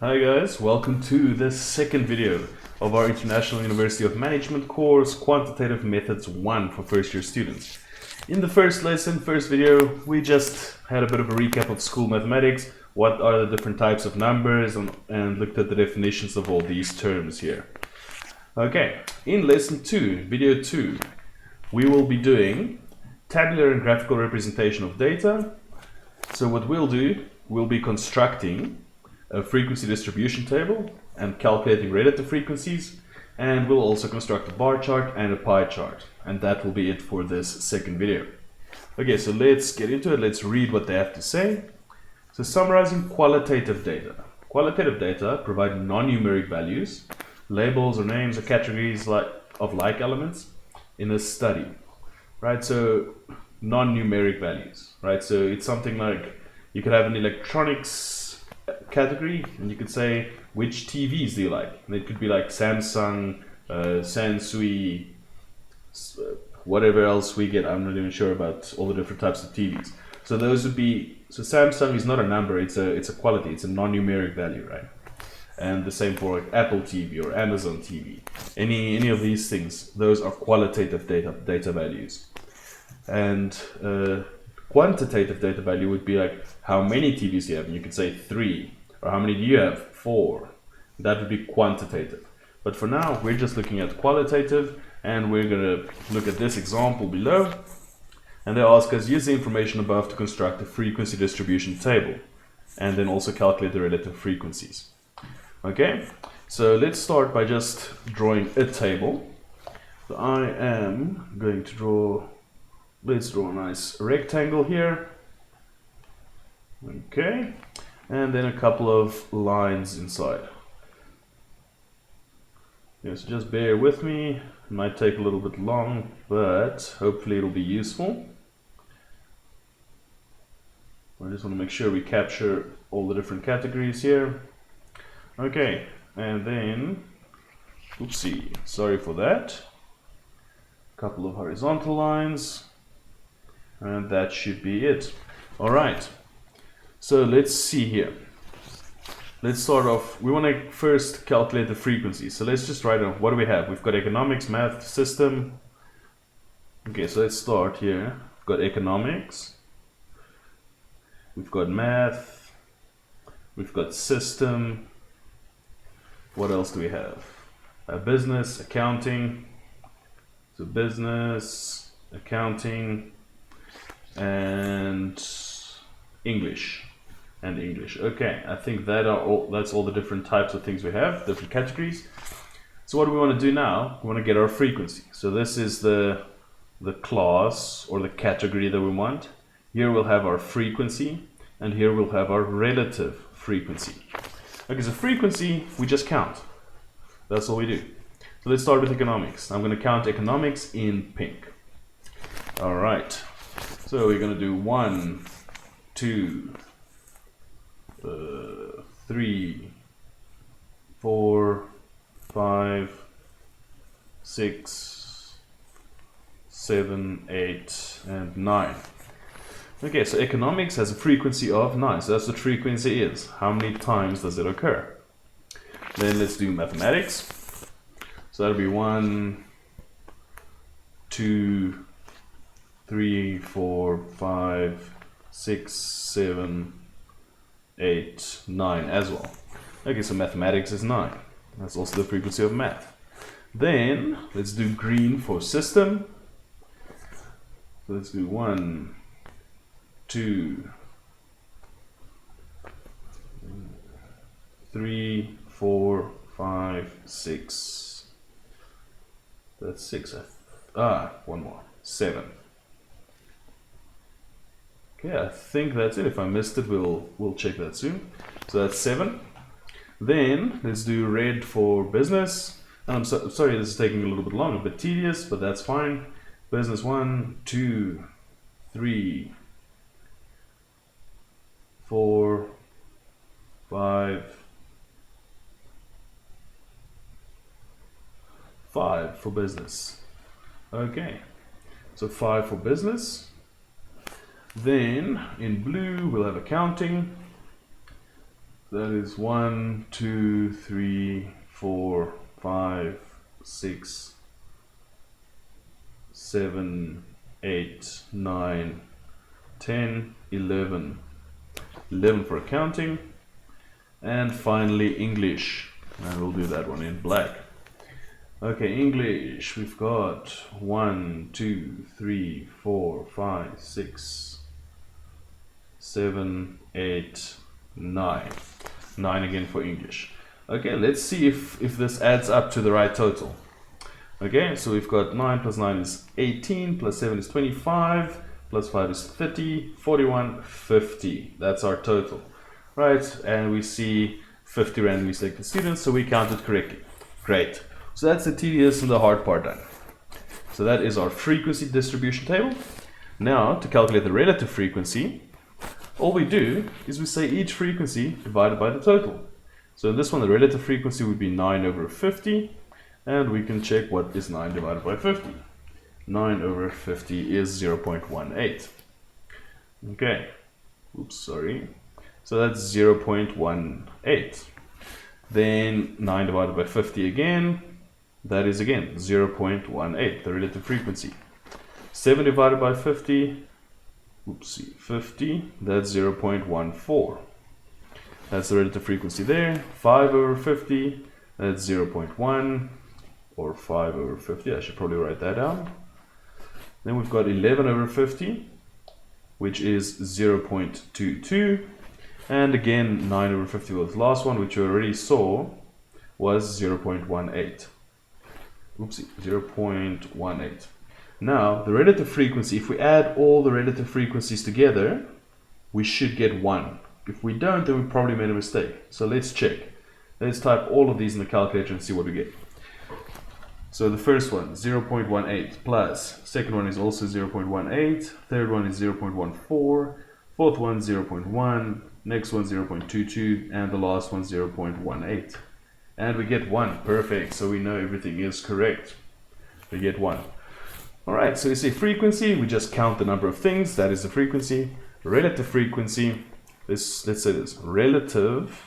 Hi guys, welcome to the second video of our International University of Management course, Quantitative Methods 1 for first year students. In the first lesson, first video, we just had a bit of a recap of school mathematics, what are the different types of numbers, and looked at the definitions of all these terms here. Okay, in lesson 2, video 2, we will be doing tabular and graphical representation of data. So what we'll do, we'll be constructing a frequency distribution table and calculating relative frequencies, and we'll also construct a bar chart and a pie chart, and that will be it for this second video. Okay, so let's get into it. Let's read what they have to say. So summarizing qualitative data. Qualitative data provide non-numeric values, labels or names or categories of like elements in a study, right? So non-numeric values, right? So it's something like you could have an electronics category and you could say which TVs do you like, and it could be like Samsung, Sansui, whatever else we get. I'm not even sure about all the different types of TVs. So those would be, so Samsung is not a number, it's a quality, it's a non-numeric value, right? And the same for like Apple TV or Amazon TV. Any of these things, those are qualitative data values. And quantitative data value would be like how many TVs you have, and you could say 3, or how many do you have, 4. That would be quantitative. But for now, we're just looking at qualitative, and we're going to look at this example below. And they ask us, use the information above to construct a frequency distribution table, and then also calculate the relative frequencies. Okay, so let's start by just drawing a table. So I am going to draw, let's draw a nice rectangle here. Okay, and then a couple of lines inside. Yeah, so just bear with me. It might take a little bit long, but hopefully it'll be useful. I just want to make sure we capture all the different categories here. Okay, and then, oopsie, sorry for that. A couple of horizontal lines, and that should be it. All right, so let's see here. Let's start off, we want to first calculate the frequency. So let's just write down, what do we have? We've got economics, math, system. Okay, so let's start here. We've got economics, we've got math, we've got system. What else do we have? Business, accounting. So business, accounting, and English. Okay, I think that's all the different types of things we have, different categories. So what do we want to do now? We want to get our frequency. So this is the class or the category that we want. Here we'll have our frequency, and here we'll have our relative frequency. Okay, so frequency, we just count. That's all we do. So let's start with economics. I'm going to count economics in pink. All right. So we're going to do 1, 2, 3, 4, 5, 6, 7, 8, and 9. Okay, so economics has a frequency of 9. So that's what frequency is. How many times does it occur? Then let's do mathematics. So that'll be 1, 2, 3, 4, 5, 6, 7, 8, 9 as well. Okay, so mathematics is 9. That's also the frequency of math. Then let's do green for system. So let's do 1, 2, 3, 4, 5, 6. That's 6. One more. 7. Okay, I think that's it. If I missed it, we'll check that soon. So that's 7. Then let's do red for business. I'm sorry, this is taking a little bit long, a bit tedious, but that's fine. Business 1, 2, 3, 4, 5 for business. Okay, so 5 for business. Then in blue we'll have accounting. that is 1, 2, 3, 4, 5, 6, 7, 8, 9, 10, 11. 11 for accounting. And finally English. And we'll do that one in black. Okay, English. We've got 1, 2, 3, 4, 5, 6, 7, 8, 9. 9 again for English. Okay, let's see if this adds up to the right total. Okay, so we've got 9 plus 9 is 18, plus 7 is 25, plus 5 is 30, 41, 50. That's our total. Right, and we see 50 randomly selected students, so we counted correctly. Great. So that's the tedious and the hard part done. So that is our frequency distribution table. Now, to calculate the relative frequency, all we do is we say each frequency divided by the total. So in this one, the relative frequency would be 9 over 50, and we can check what is 9 divided by 50. 9 over 50 is 0.18. Okay, oops, sorry. So that's 0.18. Then 9 divided by 50 again, that is again 0.18, the relative frequency. 7 divided by 50, oopsie, 50, that's 0.14. That's the relative frequency there. 5 over 50, that's 0.1, or 5 over 50, I should probably write that down. Then we've got 11 over 50, which is 0.22. And again, 9 over 50 was the last one, which you already saw was 0.18. Oopsie, 0.18. Now, the relative frequency, if we add all the relative frequencies together, we should get 1. If we don't, then we probably made a mistake. So let's check. Let's type all of these in the calculator and see what we get. So the first one, 0.18 plus, second one is also 0.18, third one is 0.14, fourth one 0.1, next one 0.22, and the last one 0.18. And we get 1, perfect, so we know everything is correct. We get 1. Alright, so we say frequency, we just count the number of things, that is the frequency. Relative frequency, let's say this, relative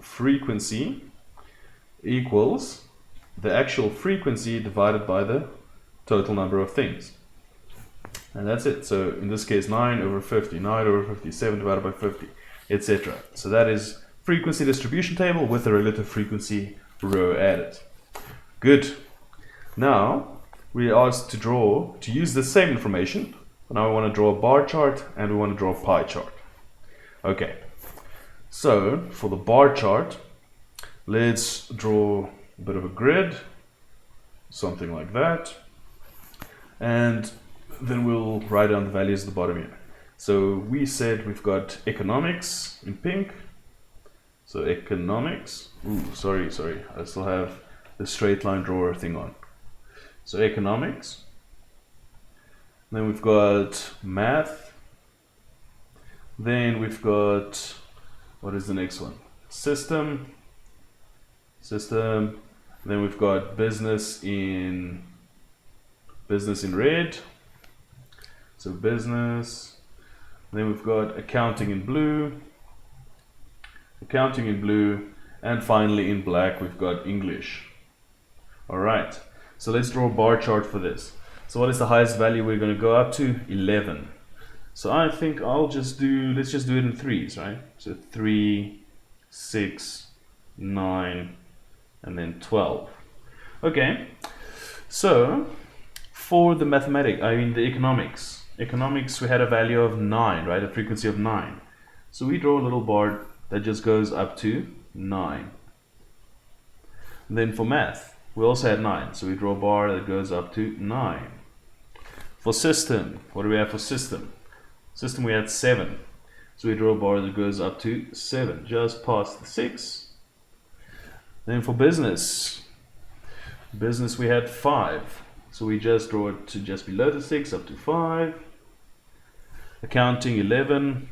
frequency equals the actual frequency divided by the total number of things. And that's it. So in this case, 9 over 50, 9 over 50, 7 divided by 50, etc. So that is frequency distribution table with the relative frequency row added. Good. Now we are asked to use the same information. Now we want to draw a bar chart and we want to draw a pie chart. Okay. So for the bar chart, let's draw a bit of a grid, something like that, and then we'll write down the values at the bottom here. So we said we've got economics in pink. So economics, sorry, I still have the straight line drawer thing on. So economics, then we've got math, then we've got, what is the next one? System, then we've got business in red. So business, then we've got accounting in blue, and finally in black we've got English. Alright, so let's draw a bar chart for this. So what is the highest value we're going to go up to? 11. So I think let's just do it in threes, right? So 3, 6, 9, and then 12. Okay, so for the the economics we had a value of 9, right? A frequency of 9. So we draw a little bar that just goes up to 9. And then for math, we also had 9. So we draw a bar that goes up to 9. For system, what do we have for system? System we had 7. So we draw a bar that goes up to 7, just past the 6. Then for business we had 5. So we just draw it to just below the 6 up to 5. Accounting 11.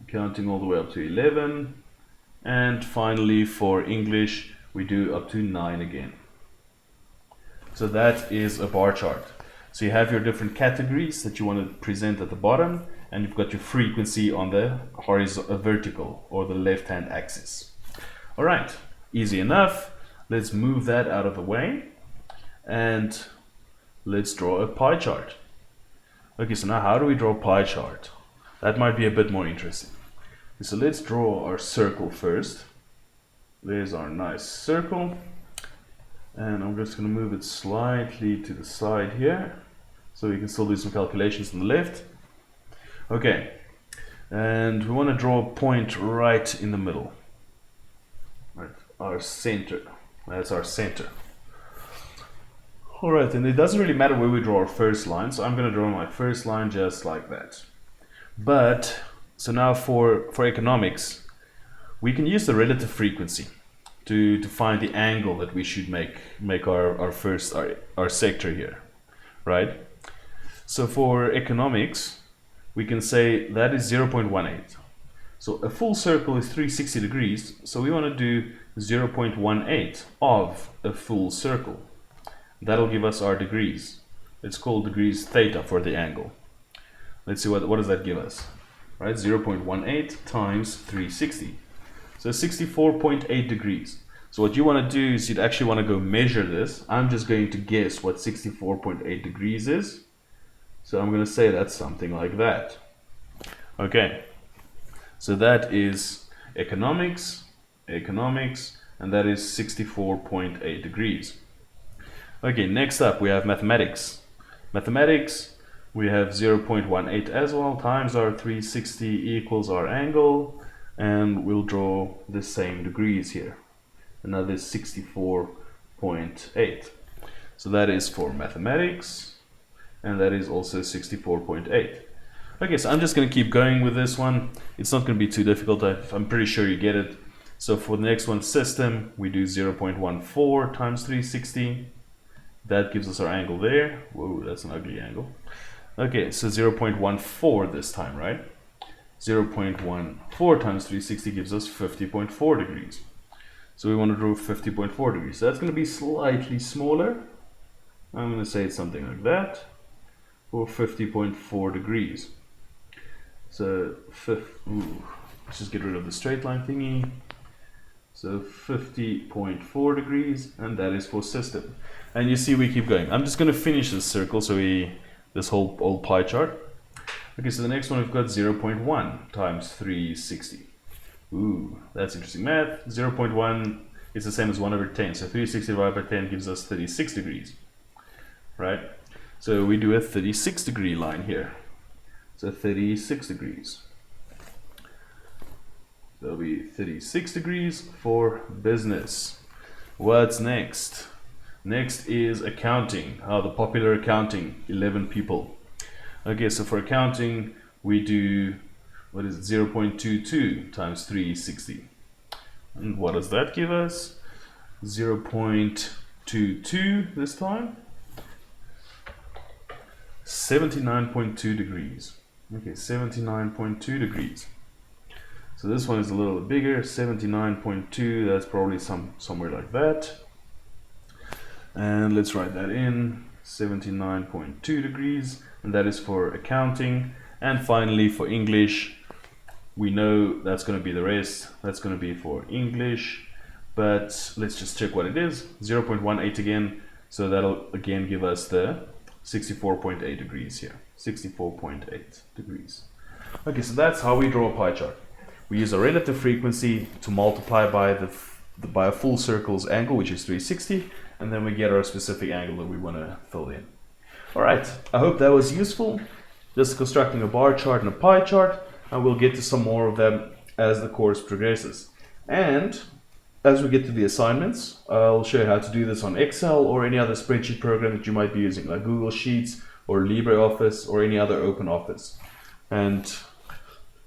Accounting all the way up to 11. And finally for English we do up to 9 again. So that is a bar chart. So you have your different categories that you want to present at the bottom, and you've got your frequency on the vertical or the left-hand axis. All right, easy enough. Let's move that out of the way and let's draw a pie chart. Okay, so now how do we draw a pie chart? That might be a bit more interesting. So let's draw our circle first. There's our nice circle. And I'm just going to move it slightly to the side here, so we can still do some calculations on the left. Okay, and we want to draw a point right in the middle. Right, our center. That's our center. Alright, and it doesn't really matter where we draw our first line, so I'm going to draw my first line just like that. But, so now for economics, we can use the relative frequency to find the angle that we should make our sector here, right? So for economics, we can say that is 0.18. So a full circle is 360 degrees, so we want to do 0.18 of a full circle. That'll give us our degrees. It's called degrees theta for the angle. Let's see what does that give us, right? 0.18 times 360. So 64.8 degrees. So what you want to do is you'd actually want to go measure this. I'm just going to guess what 64.8 degrees is. So I'm going to say that's something like that. Okay. So that is economics, and that is 64.8 degrees. Okay, next up we have mathematics. Mathematics, we have 0.18 as well, times our 360 equals our angle, and we'll draw the same degrees here. Another 64.8. So that is for mathematics, and that is also 64.8. Okay, so I'm just going to keep going with this one. It's not going to be too difficult. I'm pretty sure you get it. So for the next one, system, we do 0.14 times 360. That gives us our angle there. Whoa, that's an ugly angle. Okay, so 0.14 this time, right? 0.14 times 360 gives us 50.4 degrees. So we want to draw 50.4 degrees. So that's going to be slightly smaller. I'm going to say it's something like that for 50.4 degrees. So let's just get rid of the straight line thingy. So 50.4 degrees, and that is for system. And you see we keep going. I'm just going to finish this circle, so this whole old pie chart. Okay, so the next one we've got 0.1 times 360. Ooh, that's interesting math. 0.1 is the same as 1 over 10. So 360 divided by 10 gives us 36 degrees. Right? So we do a 36 degree line here. So 36 degrees. That'll be 36 degrees for business. What's next? Next is accounting. The popular accounting, 11 people. Okay, so for accounting, we do, what is it, 0.22 times 360. And what does that give us? 0.22 this time. 79.2 degrees. Okay, 79.2 degrees. So this one is a little bit bigger, 79.2, that's probably somewhere like that. And let's write that in, 79.2 degrees, and that is for accounting. And finally for English, we know that's going to be the rest, that's going to be for English, but let's just check what it is, 0.18 again, so that'll again give us the 64.8 degrees here, 64.8 degrees. Okay, so that's how we draw a pie chart. We use a relative frequency to multiply by by a full circle's angle, which is 360, and then we get our specific angle that we want to fill in. All right, I hope that was useful. Just constructing a bar chart and a pie chart, and we'll get to some more of them as the course progresses. And as we get to the assignments, I'll show you how to do this on Excel or any other spreadsheet program that you might be using, like Google Sheets or LibreOffice or any other open office. And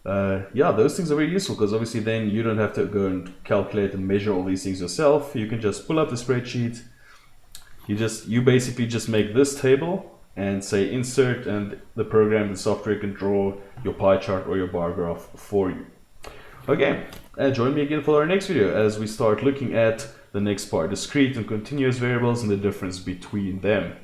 yeah, those things are very useful because obviously then you don't have to go and calculate and measure all these things yourself. You can just pull up the spreadsheet. You basically just make this table and say insert, and the program, the software can draw your pie chart or your bar graph for you. Okay, and join me again for our next video as we start looking at the next part, discrete and continuous variables and the difference between them.